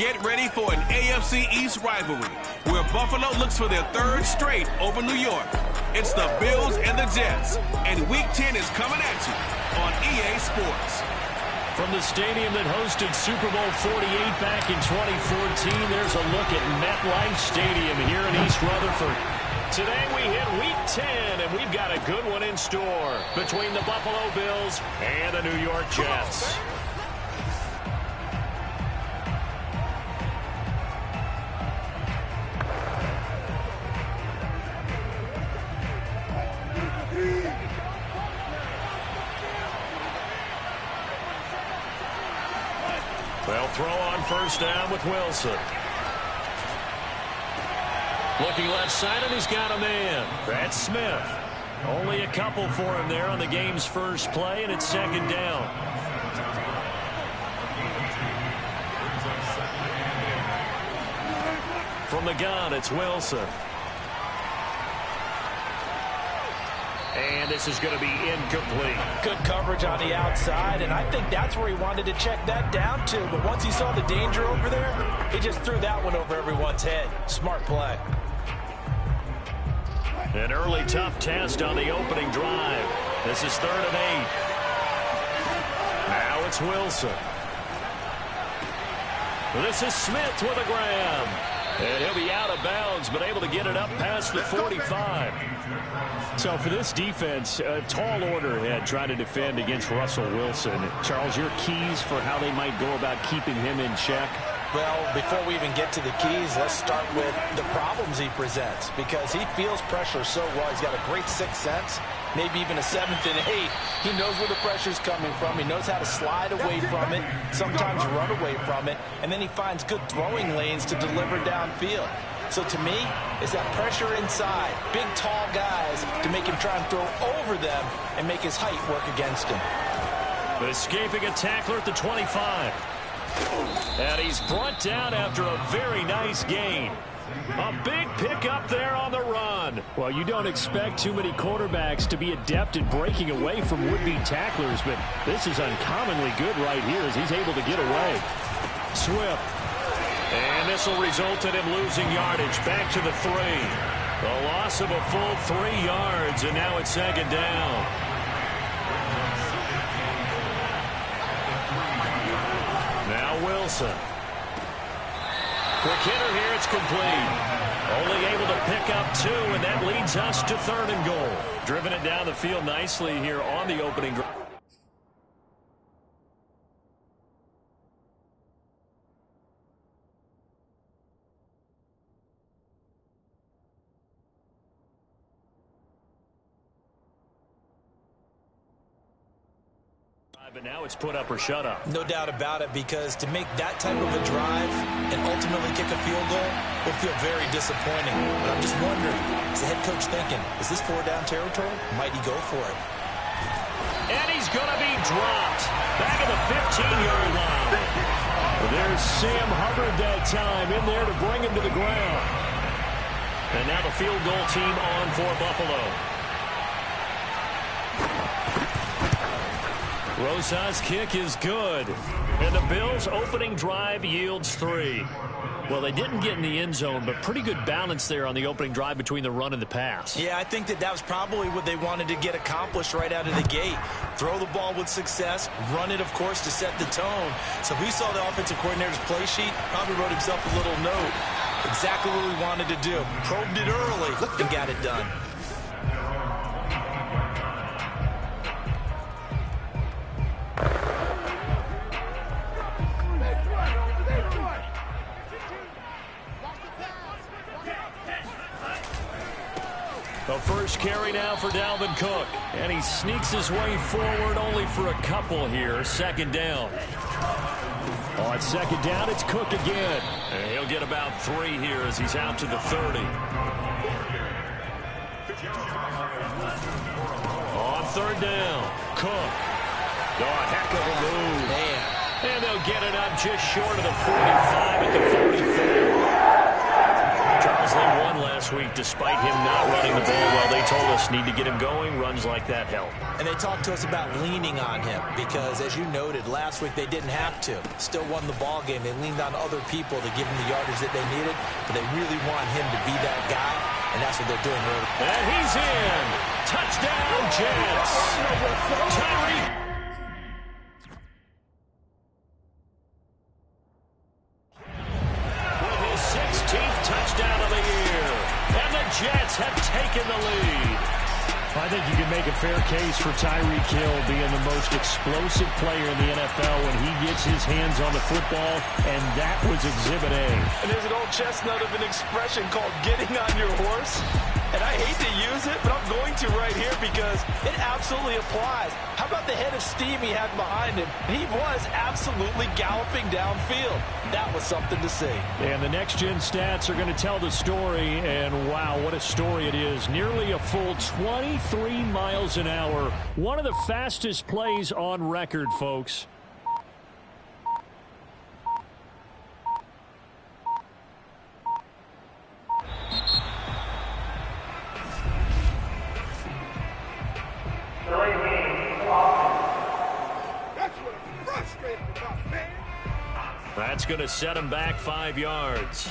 Get ready for an AFC East rivalry where Buffalo looks for their third straight over New York. It's the Bills and the Jets, and Week 10 is coming at you on EA Sports. From the stadium that hosted Super Bowl 48 back in 2014, there's a look at MetLife Stadium here in East Rutherford. Today we hit Week 10, and we've got a good one in store between the Buffalo Bills and the New York Jets. They'll throw on first down with Wilson. Looking left side, and he's got a man. That's Smith. Only a couple for him there on the game's first play, and it's second down. From the gun, it's Wilson. And this is going to be incomplete. Good coverage on the outside, and I think that's where he wanted to check that down to. But once he saw the danger over there, he just threw that one over everyone's head. Smart play. An early tough test on the opening drive. This is 3rd and 8. Now it's Wilson. This is Smith with a grab. And he'll be out of bounds, but able to get it up past the 45. So for this defense, a tall order ahead trying to defend against Russell Wilson. Charles, your keys for how they might go about keeping him in check? Well, before we even get to the keys, let's start with the problems he presents, because he feels pressure so well. He's got a great sixth sense, maybe even a 7th and 8. He knows where the pressure's coming from. He knows how to slide away from it, sometimes run away from it, and then he finds good throwing lanes to deliver downfield. So to me, it's that pressure inside, big, tall guys to make him try and throw over them and make his height work against him. Escaping a tackler at the 25. And he's brought down after a very nice gain. A big pickup there on the run. Well, you don't expect too many quarterbacks to be adept at breaking away from would-be tacklers, but this is uncommonly good right here as he's able to get away. Swift. And this will result in him losing yardage back to the 3. The loss of a full 3 yards, and now it's second down. Now Wilson. Quick hitter here, it's complete. Only able to pick up 2, and that leads us to 3rd and goal. Driven it down the field nicely here on the opening drive. But now it's put up or shut up. No doubt about it, because to make that type of a drive and ultimately kick a field goal will feel very disappointing. But I'm just wondering, is the head coach thinking, is this 4-down territory? Might he go for it? And he's going to be dropped back at the 15-yard line. There's Sam Hubbard that time in there to bring him to the ground. And now the field goal team on for Buffalo. Rosa's kick is good. And the Bills' opening drive yields 3. Well, they didn't get in the end zone, but pretty good balance there on the opening drive between the run and the pass. Yeah, I think that was probably what they wanted to get accomplished right out of the gate. Throw the ball with success, run it, of course, to set the tone. So we saw the offensive coordinator's play sheet, probably wrote himself a little note. Exactly what we wanted to do. Probed it early and got it done. The first carry now for Dalvin Cook. And he sneaks his way forward only for a couple here. Second down. On second down, it's Cook again. And he'll get about 3 here as he's out to the 30. On third down, Cook. Oh, heck of a move. Man. And they'll get it up just short of the 45 at the 44. Charles, Bills, they won last week despite him not running the ball well. They told us need to get him going. Runs like that help. And they talked to us about leaning on him because, as you noted, last week they didn't have to. Still won the ball game. They leaned on other people to give him the yardage that they needed, but they really want him to be that guy, and that's what they're doing early. And he's in. Touchdown, Jets. Tyreek. With his 16th touchdown of the year. And the Jets have taken the lead. I think you can make a fair case for Tyreek Hill being the most explosive player in the NFL when he gets his hands on the football, and that was Exhibit A. And there's an old chestnut of an expression called getting on your horse. And I hate to use it, but I'm going to right here because it absolutely applies. How about the head of steam he had behind him? He was absolutely galloping downfield. That was something to see. And the next-gen stats are going to tell the story, and wow, what a story it is. Nearly a full 23 miles an hour. One of the fastest plays on record, folks. That's going to set him back 5 yards.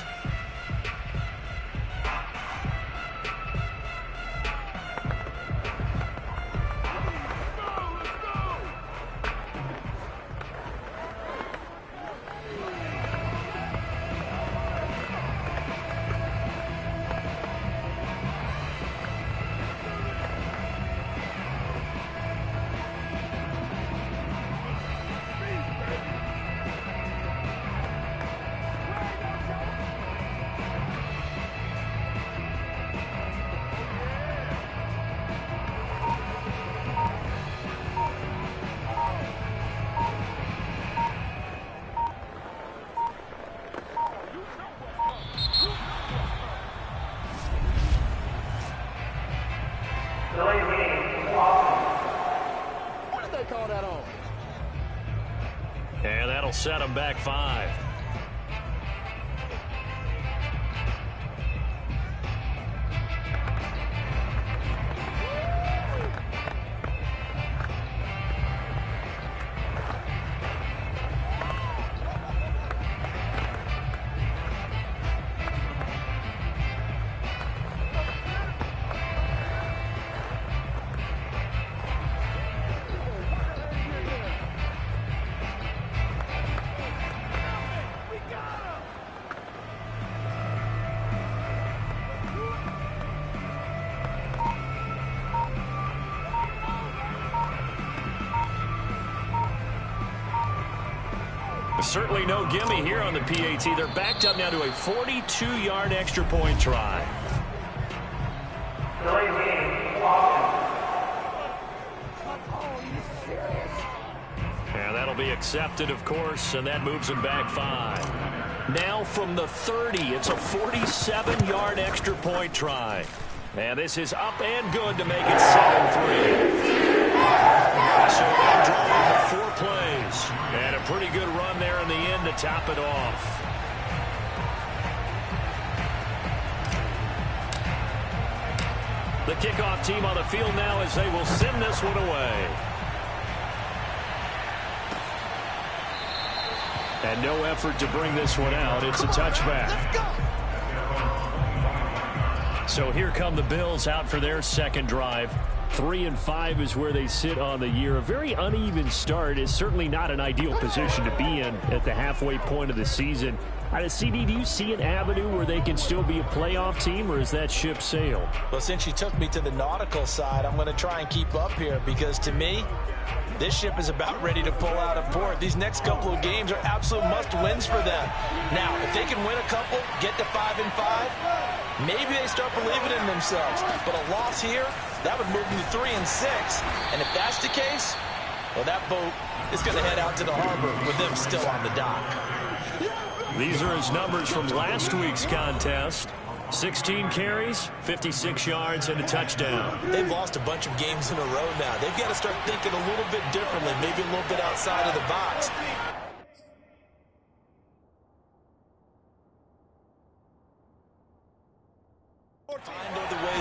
And that'll set him back 5. Certainly no gimme here on the PAT. They're backed up now to a 42-yard extra point try. And that'll be accepted, of course, and that moves them back 5. Now from the 30, it's a 47-yard extra point try. And this is up and good to make it 7-3. So that drive of 4 plays. And a pretty good run there in the end to top it off. The kickoff team on the field now as they will send this one away. And no effort to bring this one out. It's a touchback. So here come the Bills out for their second drive. 3-5 is where they sit on the year. A very uneven start is certainly not an ideal position to be in at the halfway point of the season. CD, do you see an avenue where they can still be a playoff team, or is that ship sailed? Well, since you took me to the nautical side, I'm going to try and keep up here because, to me, this ship is about ready to pull out of port. These next couple of games are absolute must-wins for them. Now, if they can win a couple, get to 5-5, maybe they start believing in themselves. But a loss here, that would move them to 3-6. And if that's the case, well, that boat is going to head out to the harbor with them still on the dock. These are his numbers from last week's contest. 16 carries, 56 yards, and a touchdown. They've lost a bunch of games in a row now. They've got to start thinking a little bit differently, maybe a little bit outside of the box.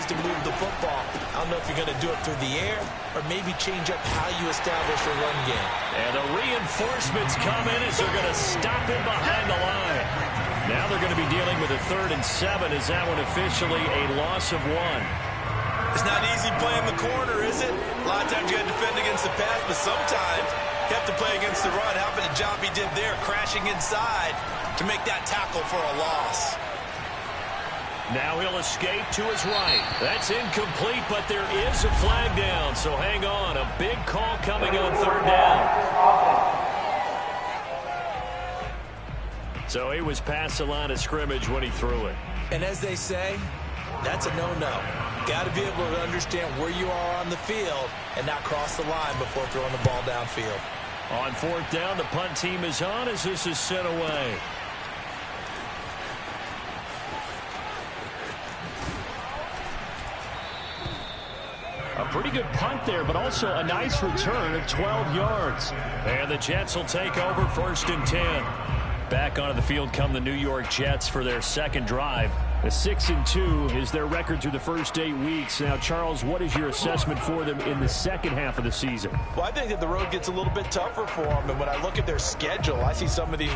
to move the football. I don't know if you're going to do it through the air or maybe change up how you establish your run game. And the reinforcements come in as they're going to stop him behind the line. Now they're going to be dealing with a 3rd and 7. Is that one officially a loss of 1? It's not easy playing the corner, is it? A lot of times you got to defend against the pass, but sometimes you have to play against the run. How about the job he did there, crashing inside to make that tackle for a loss. Now he'll escape to his right. That's incomplete, but there is a flag down, so hang on. A big call coming on 3rd down. So he was past the line of scrimmage when he threw it. And as they say, that's a no-no. Got to be able to understand where you are on the field and not cross the line before throwing the ball downfield. On 4th down, the punt team is on as this is sent away. A pretty good punt there, but also a nice return of 12 yards. And the Jets will take over 1st and 10. Back onto the field come the New York Jets for their 2nd drive. A 6-2 is their record through the first 8 weeks. Now, Charles, what is your assessment for them in the second half of the season? Well, I think that the road gets a little bit tougher for them. And when I look at their schedule, I see some of these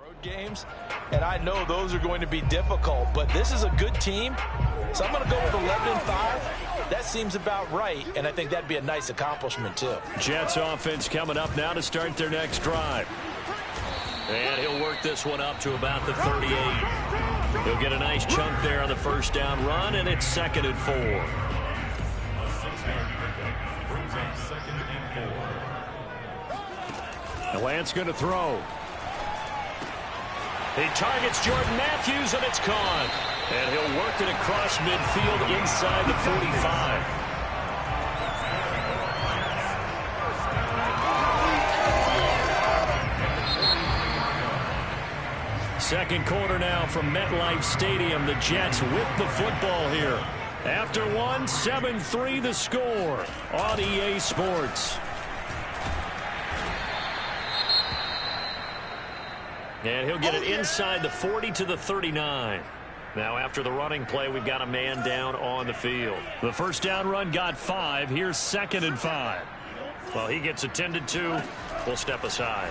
road games, and I know those are going to be difficult, but this is a good team, so I'm going to go with 11-5. That seems about right, and I think that'd be a nice accomplishment too. Jets offense coming up now to start their next drive. And he'll work this one up to about the 38. He'll get a nice chunk there on the 1st down run, and it's 2nd and 4. And Lance going to throw. He targets Jordan Matthews, and it's caught. And he'll work it across midfield inside the 45. Second quarter now from MetLife Stadium. The Jets with the football here. After one, 7-3 the score on EA Sports. And he'll get it inside the 40 to the 39. Now after the running play, we've got a man down on the field. The 1st down run got 5. Here's 2nd and 5. Well, he gets attended to. We'll step aside.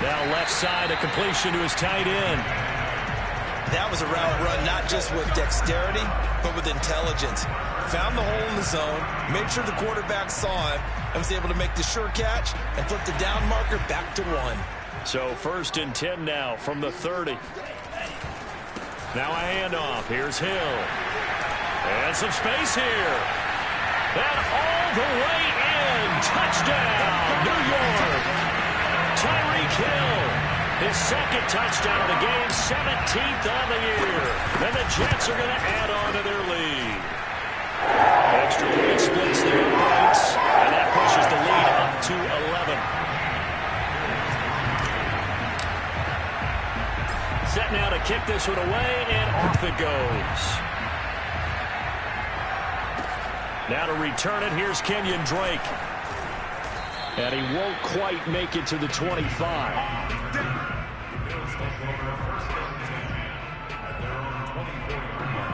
Now left side, a completion to his tight end. That was a route run not just with dexterity, but with intelligence. Found the hole in the zone, made sure the quarterback saw him, and was able to make the sure catch and flip the down marker back to 1. So 1st and 10 now from the 30. Now a handoff. Here's Hill. And some space here. And all the way in. Touchdown, New York. Tyreek Hill. His 2nd touchdown of the game, 17th on the year. And the Jets are going to add on to their lead. Extra point splits the points, and that pushes the lead up to 11. Set now to kick this one away, and off it goes. Now to return it, here's Kenyon Drake. And he won't quite make it to the 25.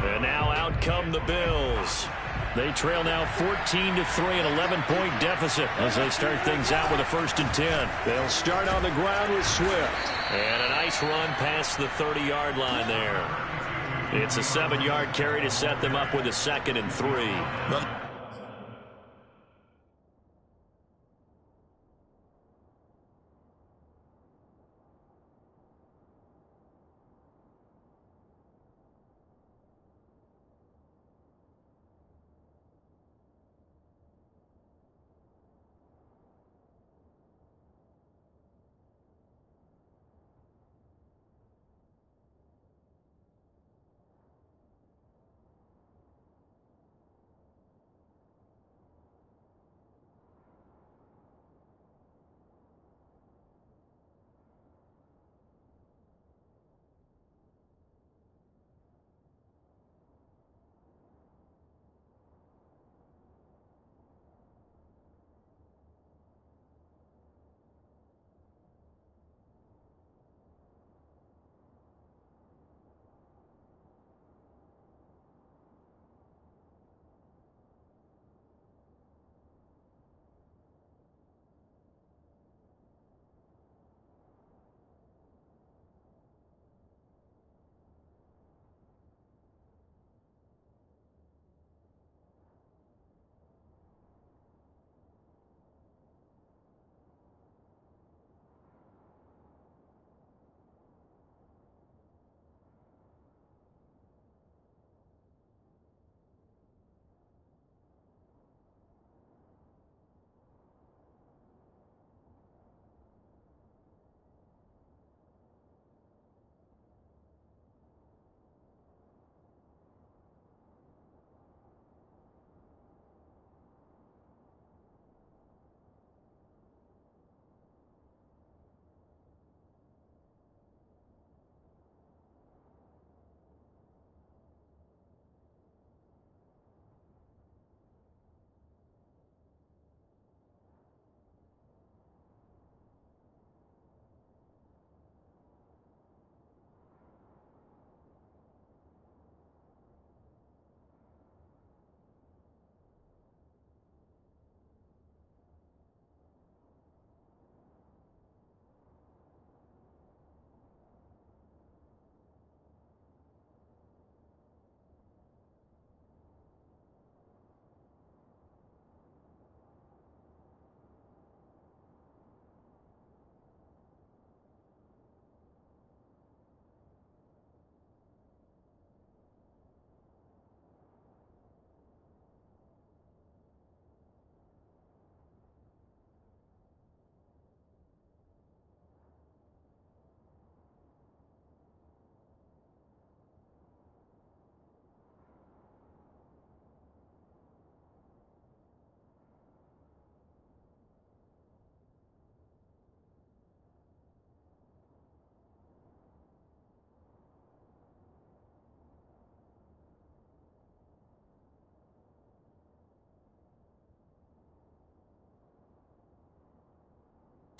And now out come the Bills. They trail now 14-3, an 11-point deficit as they start things out with a 1st and 10. They'll start on the ground with Swift. And a nice run past the 30-yard line there. It's a 7-yard carry to set them up with a 2nd and 3.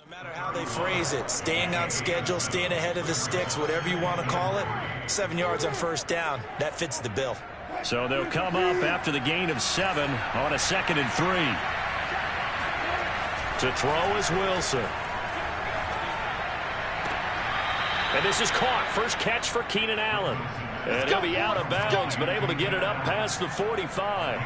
No matter how they phrase it, staying on schedule, staying ahead of the sticks, whatever you want to call it, 7 yards on 1st down, that fits the bill. So they'll come up after the gain of 7 on a 2nd and 3. To throw is Wilson. And this is caught. First catch for Keenan Allen. And he'll be out of bounds, but able to get it up past the 45.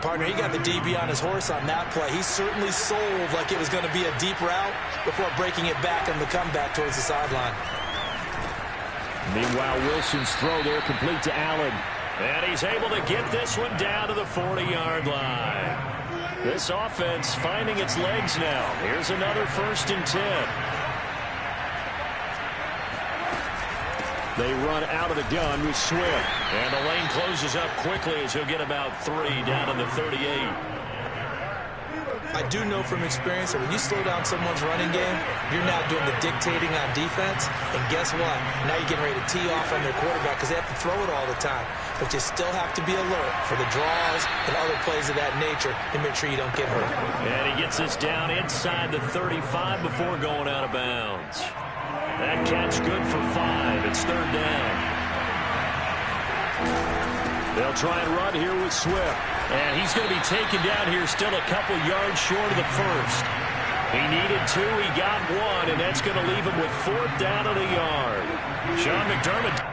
Partner, he got the DB on his horse on that play. He certainly sold like it was going to be a deep route before breaking it back on the comeback towards the sideline. Meanwhile, Wilson's throw there complete to Allen. And he's able to get this one down to the 40-yard line. This offense finding its legs now. Here's another 1st and 10. They run out of the gun with Swift. And the lane closes up quickly as he'll get about 3 down to the 38. I do know from experience that when you slow down someone's running game, you're now doing the dictating on defense. And guess what? Now you're getting ready to tee off on their quarterback because they have to throw it all the time. But you still have to be alert for the draws and other plays of that nature to make sure you don't get hurt. And he gets this down inside the 35 before going out of bounds. That catch good for 5. It's 3rd down. They'll try and run here with Swift. And he's going to be taken down here still a couple yards short of the 1st. He needed 2. He got 1. And that's going to leave him with 4th down at a yard. Sean McDermott.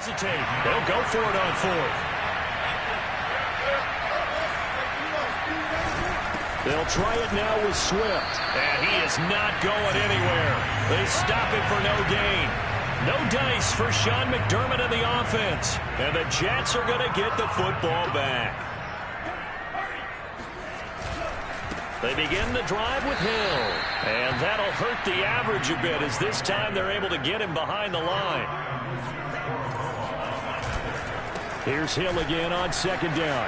Hesitate. They'll go for it on 4th. They'll try it now with Swift. And he is not going anywhere. They stop him for no gain. No dice for Sean McDermott and the offense. And the Jets are going to get the football back. They begin the drive with Hill. And that'll hurt the average a bit as this time they're able to get him behind the line. Here's Hill again on 2nd down.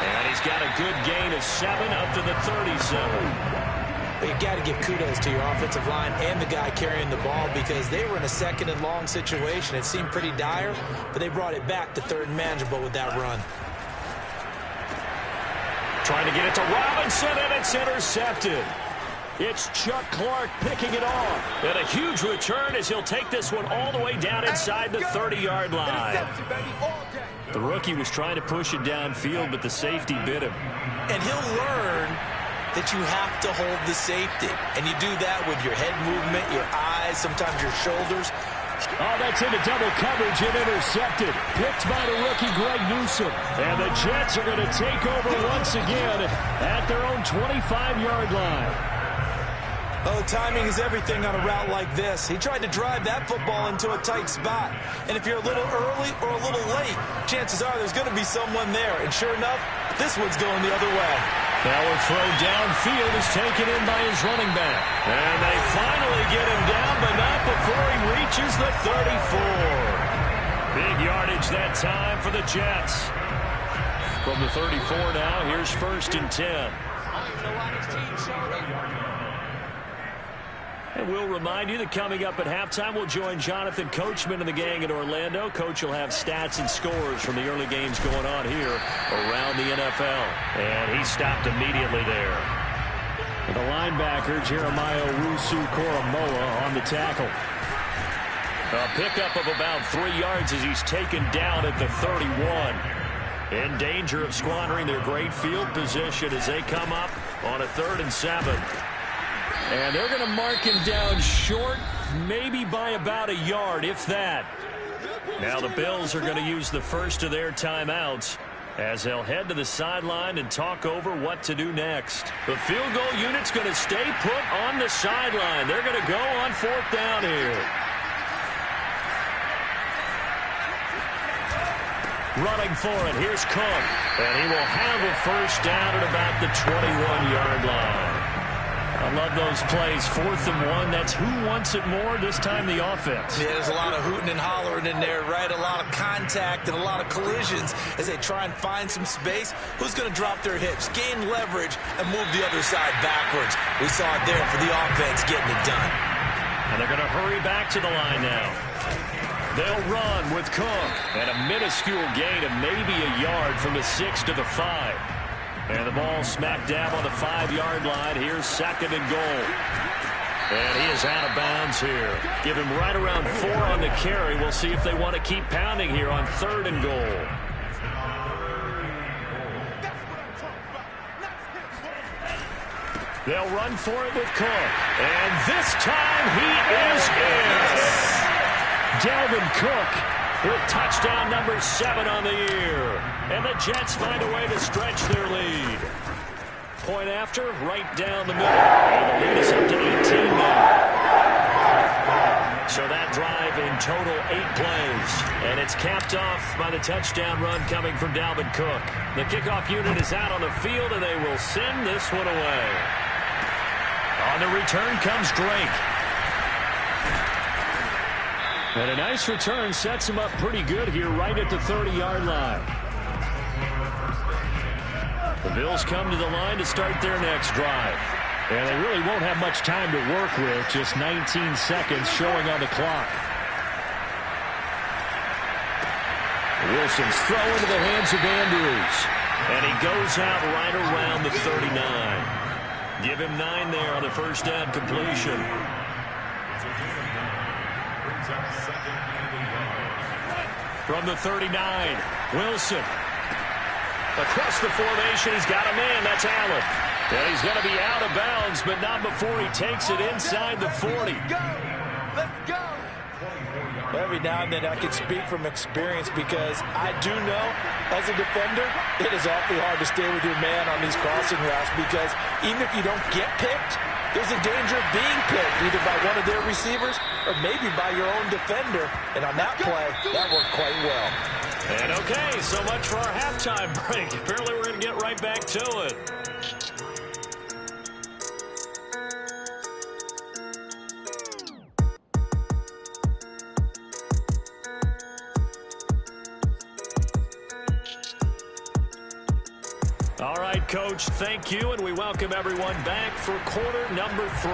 And he's got a good gain of 7 up to the 37. You've got to give kudos to your offensive line and the guy carrying the ball because they were in a 2nd and long situation. It seemed pretty dire, but they brought it back to 3rd and manageable with that run. Trying to get it to Robinson, and it's intercepted. It's Chuck Clark picking it off. And a huge return as he'll take this one all the way down inside the 30-yard line. The rookie was trying to push it downfield, but the safety bit him. And he'll learn that you have to hold the safety. And you do that with your head movement, your eyes, sometimes your shoulders. Oh, that's into double coverage and intercepted. Picked by the rookie Greg Newsome. And the Jets are going to take over once again at their own 25-yard line. Oh, timing is everything on a route like this. He tried to drive that football into a tight spot. And if you're a little early or a little late, chances are there's going to be someone there. And sure enough, this one's going the other way. Now a throw downfield is taken in by his running back. And they finally get him down, but not before he reaches the 34. Big yardage that time for the Jets. From the 34 now, here's 1st and 10. And we'll remind you that coming up at halftime, we'll join Jonathan Coachman and the gang in Orlando. Coach will have stats and scores from the early games going on here around the NFL. And he stopped immediately there. And the linebacker, Jeremiah Owusu-Koramoah, on the tackle. A pickup of about 3 yards as he's taken down at the 31. In danger of squandering their great field position as they come up on a 3rd and 7. And they're going to mark him down short, maybe by about a yard, if that. Now the Bills are going to use the first of their timeouts. as they'll head to the sideline and talk over what to do next. The field goal unit's going to stay put on the sideline. They're going to go on 4th down here. Running for it, here's Cook. And he will have a first down at about the 21-yard line. I love those plays. 4th and 1. That's who wants it more, this time the offense. Yeah, there's a lot of hooting and hollering in there, right? A lot of contact and a lot of collisions as they try and find some space. Who's going to drop their hips, gain leverage, and move the other side backwards? We saw it there for the offense getting it done. And they're going to hurry back to the line now. They'll run with Cook. And a minuscule gain of maybe a yard from the 6 to the 5. And the ball smack dab on the 5-yard line. Here's 2nd and goal. And he is out of bounds here. Give him right around 4 on the carry. We'll see if they want to keep pounding here on 3rd and goal. They'll run for it with Cook. And this time he is in. Dalvin Cook with touchdown number 7 on the year. And the Jets find a way to stretch their lead. Point after, right down the middle. And the lead is up to 18 now. So that drive in total 8 plays. And it's capped off by the touchdown run coming from Dalvin Cook. The kickoff unit is out on the field, and they will send this one away. On the return comes Drake. And a nice return sets him up pretty good here right at the 30-yard line. The Bills come to the line to start their next drive. And they really won't have much time to work with, just 19 seconds showing on the clock. Wilson's throw into the hands of Andrews. And he goes out right around the 39. Give him 9 there on the first down completion. From the 39, Wilson. Across the formation, he's got a man. That's Allen. And he's going to be out of bounds, but not before he takes it inside the 40. Let's go. Every now and then I can speak from experience because I do know, as a defender, it is awfully hard to stay with your man on these crossing routes because even if you don't get picked, there's a danger of being picked either by one of their receivers or maybe by your own defender. And on that play, that worked quite well. And okay, so much for our halftime break. Apparently we're going to get right back to it. All right, Coach, thank you, and we welcome everyone back for quarter number 3.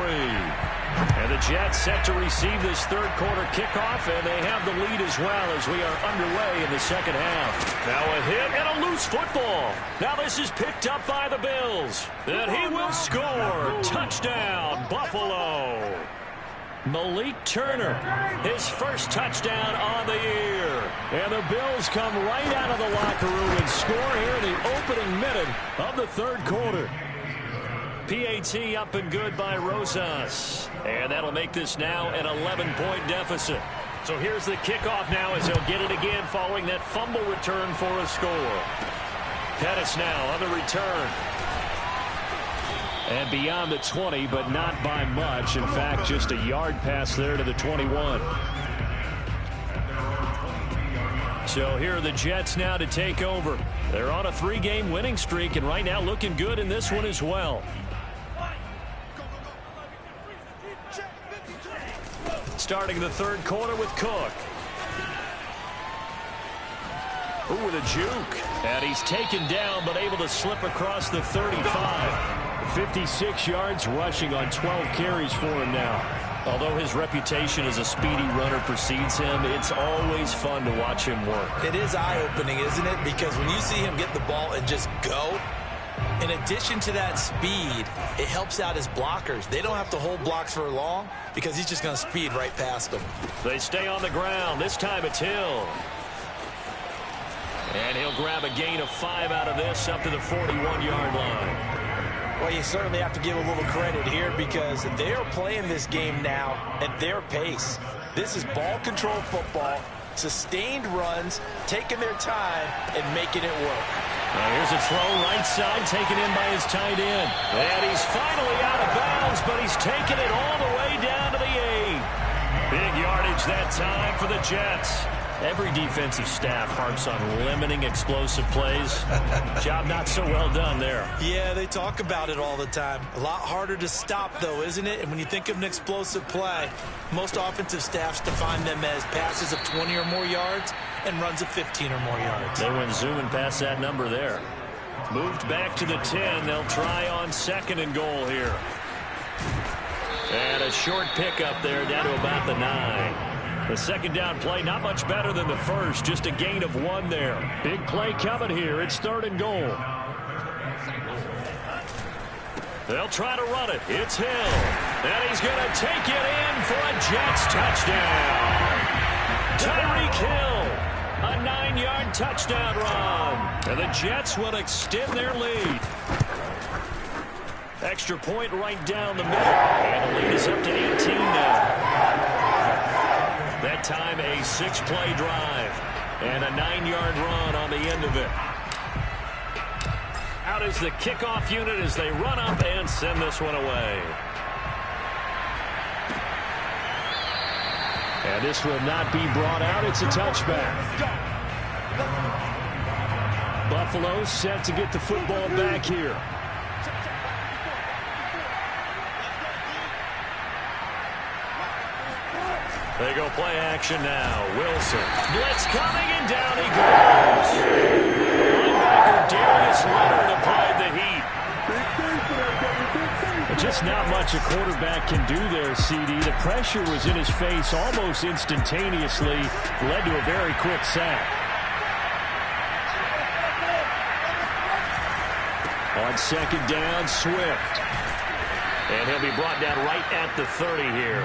And the Jets set to receive this third quarter kickoff, and they have the lead as well as we are underway in the second half. Now a hit and a loose football. Now this is picked up by the Bills. And he will score. Touchdown, Buffalo. Malik Turner, his first touchdown on the year. And the Bills come right out of the locker room and score here in the opening minute of the third quarter. PAT up and good by Rosas. And that'll make this now an 11-point deficit. So here's the kickoff now as he'll get it again following that fumble return for a score. Pettis now on the return. And beyond the 20, but not by much. In fact, just a yard pass there to the 21. So here are the Jets now to take over. They're on a 3-game winning streak, and right now looking good in this one as well. Starting the third quarter with Cook. Ooh, with a juke. And he's taken down, but able to slip across the 35. 56 yards rushing on 12 carries for him now. Although his reputation as a speedy runner precedes him, it's always fun to watch him work. It is eye-opening, isn't it? Because when you see him get the ball and just go, in addition to that speed, it helps out his blockers. They don't have to hold blocks for long because he's just going to speed right past them. They stay on the ground. This time it's Hill. And he'll grab a gain of 5 out of this up to the 41-yard line. Well, you certainly have to give a little credit here because they are playing this game now at their pace. This is ball control football. sustained runs, taking their time, and making it work. Here's a throw right side, taken in by his tight end. And he's finally out of bounds, but he's taken it all the way down to the 8. Big yardage that time for the Jets. Every defensive staff harps on limiting explosive plays. Job not so well done there. Yeah, they talk about it all the time. A lot harder to stop, though, isn't it? And when you think of an explosive play, most offensive staffs define them as passes of 20 or more yards and runs of 15 or more yards. They went zooming past that number there. Moved back to the 10. They'll try on 2nd and goal here. And a short pickup there down to about the 9. The second down play, not much better than the first, just a gain of 1 there. Big play coming here. It's 3rd and goal. They'll try to run it. It's Hill. And he's going to take it in for a Jets touchdown. Tyreek Hill, a 9-yard touchdown run. And the Jets will extend their lead. Extra point right down the middle. And the lead is up to 18 now. That time a 6-play drive and a 9-yard run on the end of it. Out is the kickoff unit as they run up and send this one away. And this will not be brought out. It's a touchback. Buffalo set to get the football back here. They go play action now. Wilson. Blitz coming, and down he goes. Linebacker Darius Leonard applied the heat. Just not much a quarterback can do there, CD. The pressure was in his face almost instantaneously. Led to a very quick sack. On 2nd down, Swift. And he'll be brought down right at the 30 here.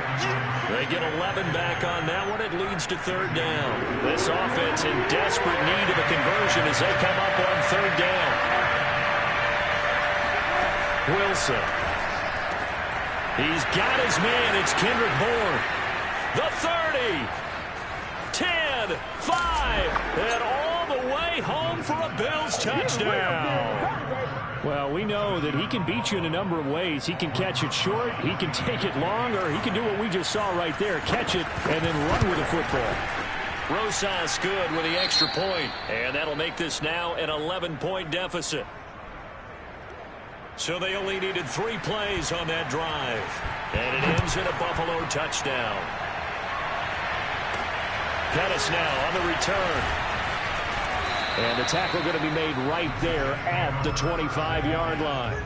They get 11 back on that one. It leads to 3rd down. This offense in desperate need of a conversion as they come up on 3rd down. Wilson. He's got his man. It's Kendrick Bourne. The 30. 10. 5. And all the way home for a Bills touchdown. Well, we know that he can beat you in a number of ways. He can catch it short, he can take it long, or he can do what we just saw right there, catch it and then run with the football. Rosas good with the extra point, and that'll make this now an 11-point deficit. So they only needed 3 plays on that drive, and it ends in a Buffalo touchdown. Pettis now on the return. And the tackle going to be made right there at the 25-yard line.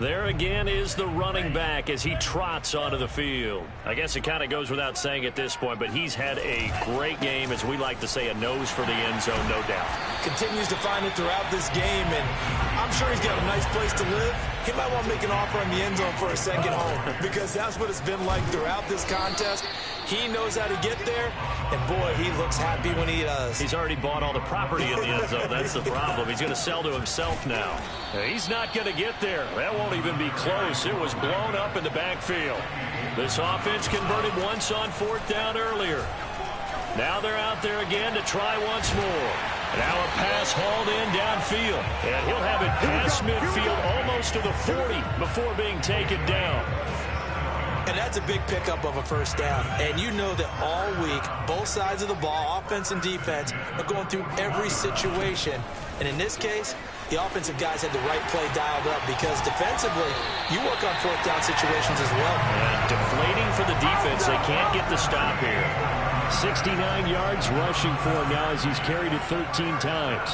There again is the running back as he trots onto the field. I guess it kind of goes without saying at this point, but he's had a great game, as we like to say, a nose for the end zone, no doubt. Continues to find it throughout this game, and I'm sure he's got a nice place to live. He might want to make an offer on the end zone for a second home, because that's what it's been like throughout this contest. He knows how to get there, and boy, he looks happy when he does. He's already bought all the property in the end zone. That's the problem. He's going to sell to himself now. He's not going to get there. That won't even be close. It was blown up in the backfield. This offense converted once on 4th down earlier. Now they're out there again to try once more. Now a pass hauled in downfield. And he'll have it past midfield almost to the 40 before being taken down. And that's a big pickup of a 1st down. And you know that all week, both sides of the ball, offense and defense, are going through every situation. And in this case, the offensive guys had the right play dialed up, because defensively, you work on 4th down situations as well. And deflating for the defense. They can't get the stop here. 69 yards rushing for him now as he's carried it 13 times.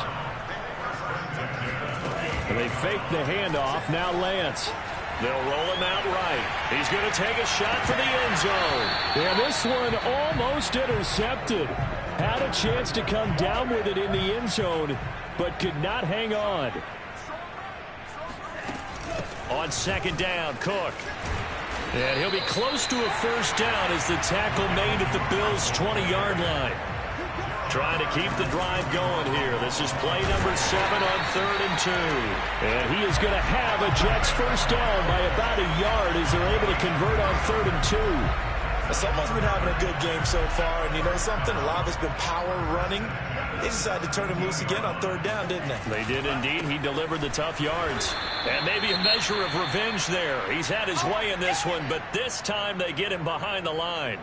And they fake the handoff. Now Lance. They'll roll him out right. He's going to take a shot for the end zone. And this one almost intercepted. Had a chance to come down with it in the end zone, but could not hang on. On 2nd down, Cook. And he'll be close to a 1st down as the tackle made at the Bills' 20-yard line. Trying to keep the drive going here. This is play number 7 on 3rd and 2. And he is going to have a Jets 1st down by about a yard as they're able to convert on 3rd and 2. Someone's been having a good game so far, and you know something? A lot of it's been power running. They decided to turn him loose again on third down, didn't they? They did indeed. He delivered the tough yards. And maybe a measure of revenge there. He's had his way in this one, but this time they get him behind the line.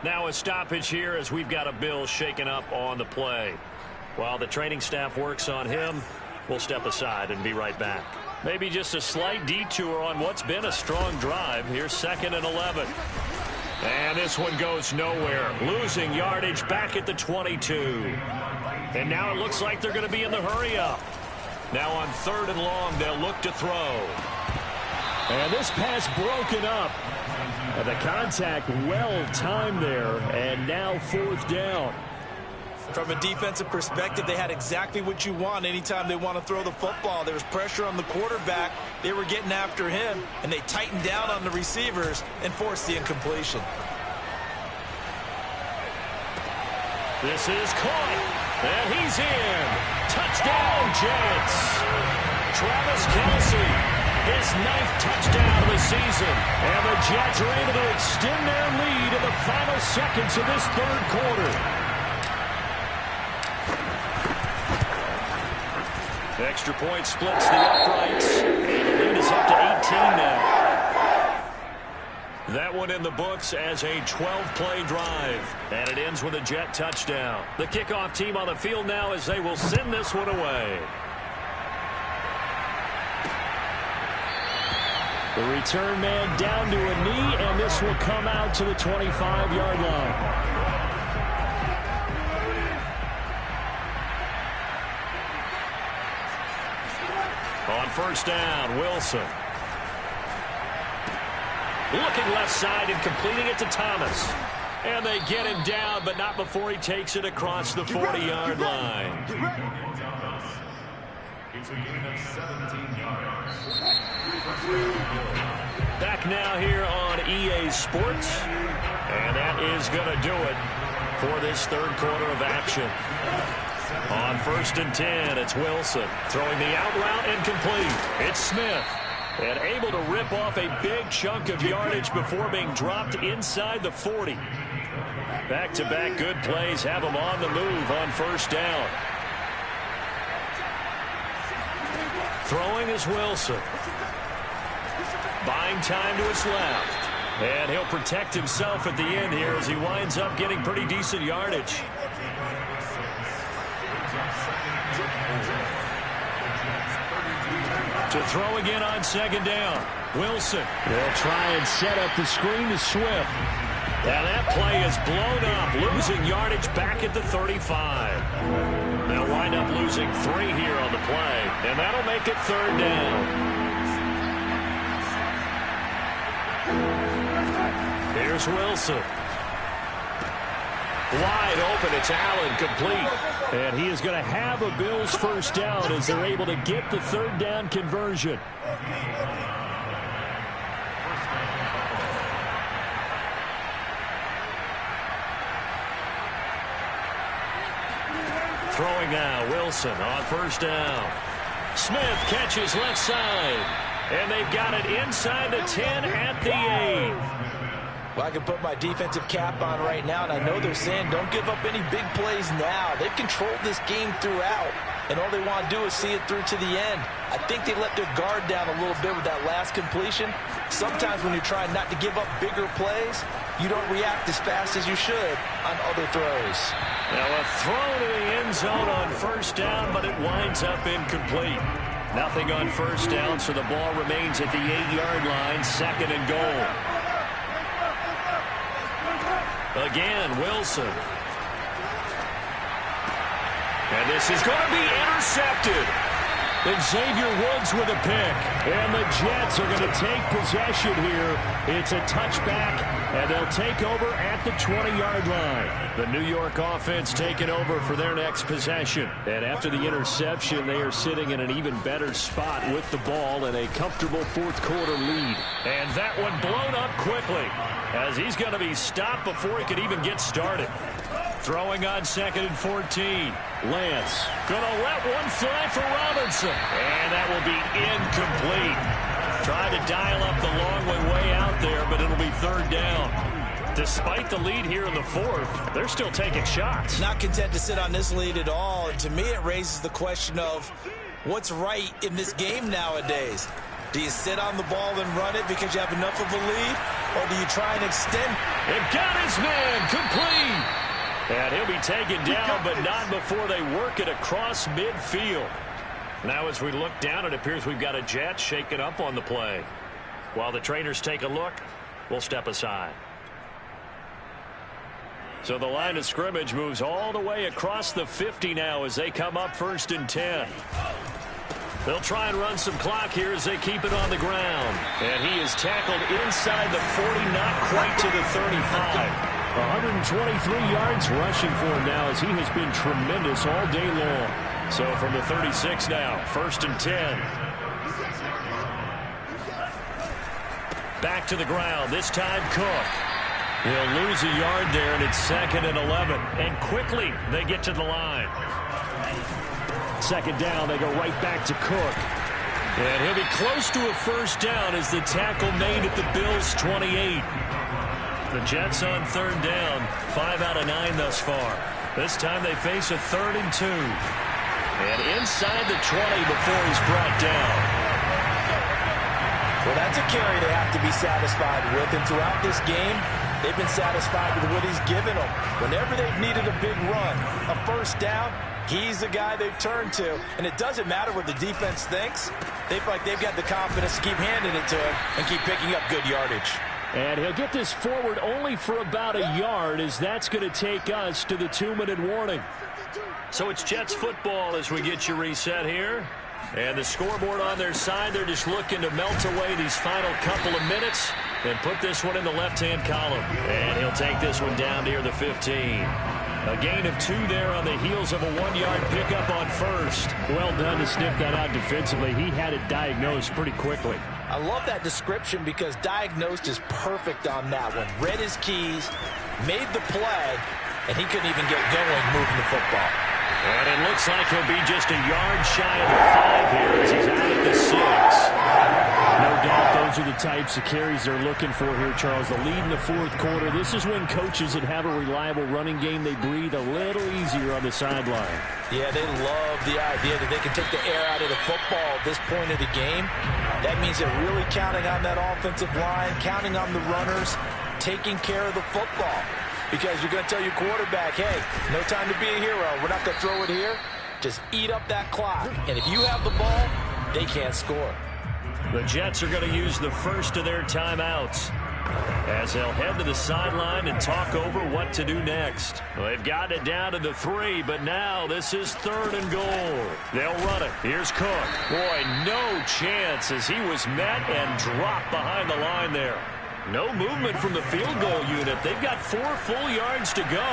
Now a stoppage here as we've got a Bill shaken up on the play. While the training staff works on him, we'll step aside and be right back. Maybe just a slight detour on what's been a strong drive. Here's 2nd and 11. And this one goes nowhere. Losing yardage back at the 22. And now it looks like they're going to be in the hurry-up. Now on 3rd and long, they'll look to throw. And this pass broken up. And the contact well-timed there. And now 4th down. From a defensive perspective, they had exactly what you want anytime they want to throw the football. There was pressure on the quarterback. They were getting after him, and they tightened down on the receivers and forced the incompletion. This is caught, and he's in. Touchdown, Jets. Travis Kelce, his 9th touchdown of the season. And the Jets are able to extend their lead in the final seconds of this 3rd quarter. Extra point splits the uprights, and the lead is up to 18 now. That one in the books as a 12-play drive, and it ends with a Jet touchdown. The kickoff team on the field now as they will send this one away. The return man down to a knee, and this will come out to the 25-yard line. On 1st down, Wilson. Looking left side and completing it to Thomas. And they get him down, but not before he takes it across the 40-yard line. Back now here on EA Sports. And that is going to do it for this 3rd quarter of action. On 1st and 10, it's Wilson throwing the out route and complete. It's Smith, and able to rip off a big chunk of yardage before being dropped inside the 40. Back-to-back good plays have him on the move on 1st down. Throwing is Wilson. Buying time to his left. And he'll protect himself at the end here as he winds up getting pretty decent yardage. To throw again on 2nd down. Wilson. They'll try and set up the screen to Swift. And that play is blown up, losing yardage back at the 35. They'll wind up losing 3 here on the play, and that'll make it 3rd down. Here's Wilson. Wide open, it's Allen, complete. And he is going to have a Bills 1st down as they're able to get the 3rd down conversion. Throwing now, Wilson on 1st down. Smith catches left side. And they've got it inside the 10 at the 8. Well, I can put my defensive cap on right now, and I know they're saying don't give up any big plays now. They've controlled this game throughout, and all they want to do is see it through to the end. I think they let their guard down a little bit with that last completion. Sometimes when you're trying not to give up bigger plays, you don't react as fast as you should on other throws. Now a throw to the end zone on 1st down, but it winds up incomplete. Nothing on 1st down, so the ball remains at the 8-yard line, 2nd and goal. Again, Wilson. And this is going to be intercepted. And Xavier Woods with a pick. And the Jets are going to take possession here. It's a touchback, and they'll take over at the 20-yard line. The New York offense taking over for their next possession. And after the interception, they are sitting in an even better spot with the ball and a comfortable 4th quarter lead. And that one blown up quickly as he's going to be stopped before he could even get started. Throwing on 2nd and 14. Lance going to let one fly for Robinson. And that will be incomplete. Tried to dial up the long one way out there, but it'll be 3rd down. Despite the lead here in the fourth, they're still taking shots. Not content to sit on this lead at all. And to me, it raises the question of what's right in this game nowadays. Do you sit on the ball and run it because you have enough of a lead? Or do you try and extend? It got his man complete. And he'll be taken down, but not before they work it across midfield. Now as we look down, it appears we've got a Jet shaken up on the play. While the trainers take a look, we'll step aside. So the line of scrimmage moves all the way across the 50 now as they come up 1st and 10. They'll try and run some clock here as they keep it on the ground. And he is tackled inside the 40, not quite to the 35. 123 yards rushing for him now as he has been tremendous all day long. So from the 36 now, 1st and 10. Back to the ground, this time Cook. He'll lose a yard there, and it's 2nd and 11. And quickly, they get to the line. 2nd down, they go right back to Cook. And he'll be close to a 1st down as the tackle made at the Bills' 28. The Jets on 3rd down, 5 out of 9 thus far. This time they face a 3rd and 2. And inside the 20 before he's brought down. Well, that's a carry they have to be satisfied with. And throughout this game, they've been satisfied with what he's given them. Whenever they've needed a big run, a 1st down, he's the guy they've turned to. And it doesn't matter what the defense thinks. They feel like they've got the confidence to keep handing it to him and keep picking up good yardage. And he'll get this forward only for about a yard, as that's going to take us to the 2-minute warning. So it's Jets football as we get you reset here. And the scoreboard on their side, they're just looking to melt away these final couple of minutes and put this one in the left-hand column. And he'll take this one down near the 15. A gain of 2 there on the heels of a 1-yard pickup on 1st. Well done to sniff that out defensively. He had it diagnosed pretty quickly. I love that description because diagnosed is perfect on that one. Read his keys, made the play, and he couldn't even get going moving the football. And it looks like he'll be just a yard shy of the 5 here as he's out at the 6. No doubt those are the types of carries they're looking for here, Charles. The lead in the 4th quarter. This is when coaches that have a reliable running game, they breathe a little easier on the sideline. Yeah, they love the idea that they can take the air out of the football at this point of the game. That means they're really counting on that offensive line, counting on the runners, taking care of the football. Because you're going to tell your quarterback, hey, no time to be a hero. We're not going to throw it here. Just eat up that clock. And if you have the ball, they can't score. The Jets are going to use the first of their timeouts as they'll head to the sideline and talk over what to do next. They've got it down to the 3, but now this is 3rd and goal. They'll run it. Here's Cook. Boy, no chance as he was met and dropped behind the line there. No movement from the field goal unit. They've got 4 full yards to go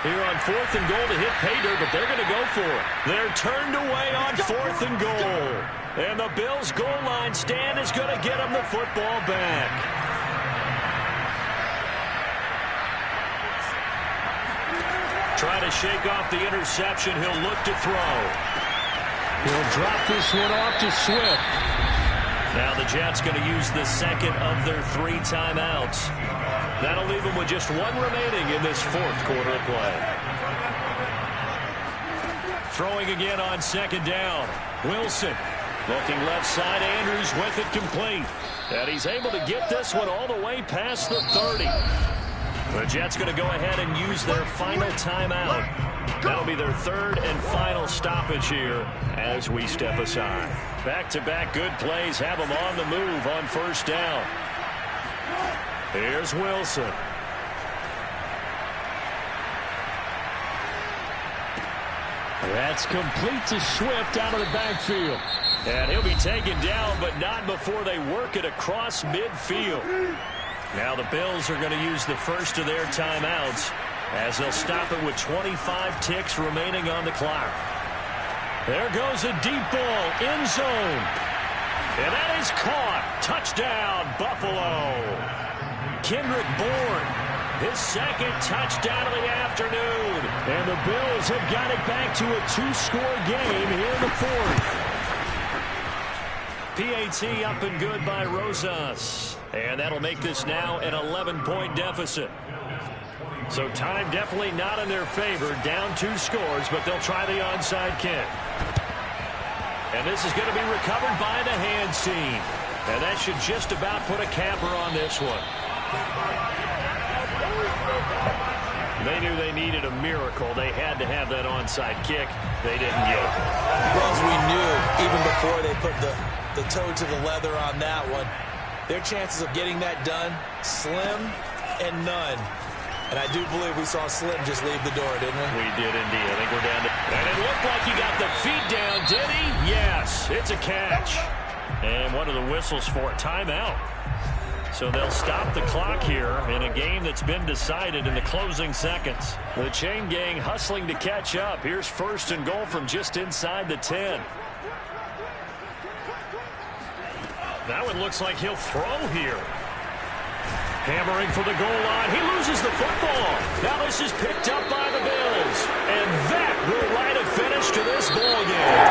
here on 4th and goal to hit pay dirt, but they're going to go for it. They're turned away on 4th and goal. And the Bills' goal line stand is going to get them the football back. Trying to shake off the interception. He'll look to throw. He'll drop this one off to Swift. Now the Jets going to use the 2nd of their 3 timeouts. That'll leave them with just 1 remaining in this 4th quarter of play. Throwing again on 2nd down. Wilson looking left side. Andrews with it complete. And he's able to get this one all the way past the 30. The Jets going to go ahead and use their final timeout. That'll be their 3rd and final stoppage here as we step aside. Back-to-back good plays have them on the move on 1st down. Here's Wilson. That's complete to Swift out of the backfield. And he'll be taken down, but not before they work it across midfield. Now the Bills are going to use the first of their timeouts as they'll stop it with 25 ticks remaining on the clock. There goes a deep ball, end zone. And that is caught. Touchdown, Buffalo. Kendrick Bourne, his 2nd touchdown of the afternoon. And the Bills have got it back to a 2-score game here in the 4th. PAT up and good by Rosas. And that'll make this now an 11-point deficit. So time definitely not in their favor. Down 2 scores, but they'll try the onside kick. And this is going to be recovered by the hands team. And that should just about put a capper on this one. They knew they needed a miracle. They had to have that onside kick. They didn't get it. Well, as we knew, even before they put the toe to the leather on that one, their chances of getting that done, slim and none. And I do believe we saw Slim just leave the door, didn't we? We did indeed. I think we're down to... And it looked like he got the feet down, did he? Yes, it's a catch. And what are the whistles for? Timeout. So they'll stop the clock here in a game that's been decided in the closing seconds. The chain gang hustling to catch up. Here's 1st and goal from just inside the 10. That one looks like he'll throw here. Hammering for the goal line. He loses the football. Now this is picked up by the Bills. And that will write a finish to this ball game.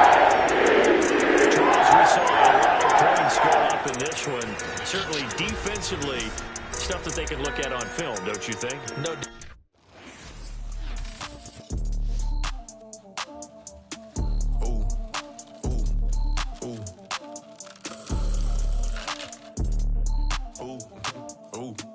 Charles, we saw a lot of points go up in this one. Certainly defensively, stuff that they can look at on film, don't you think? No.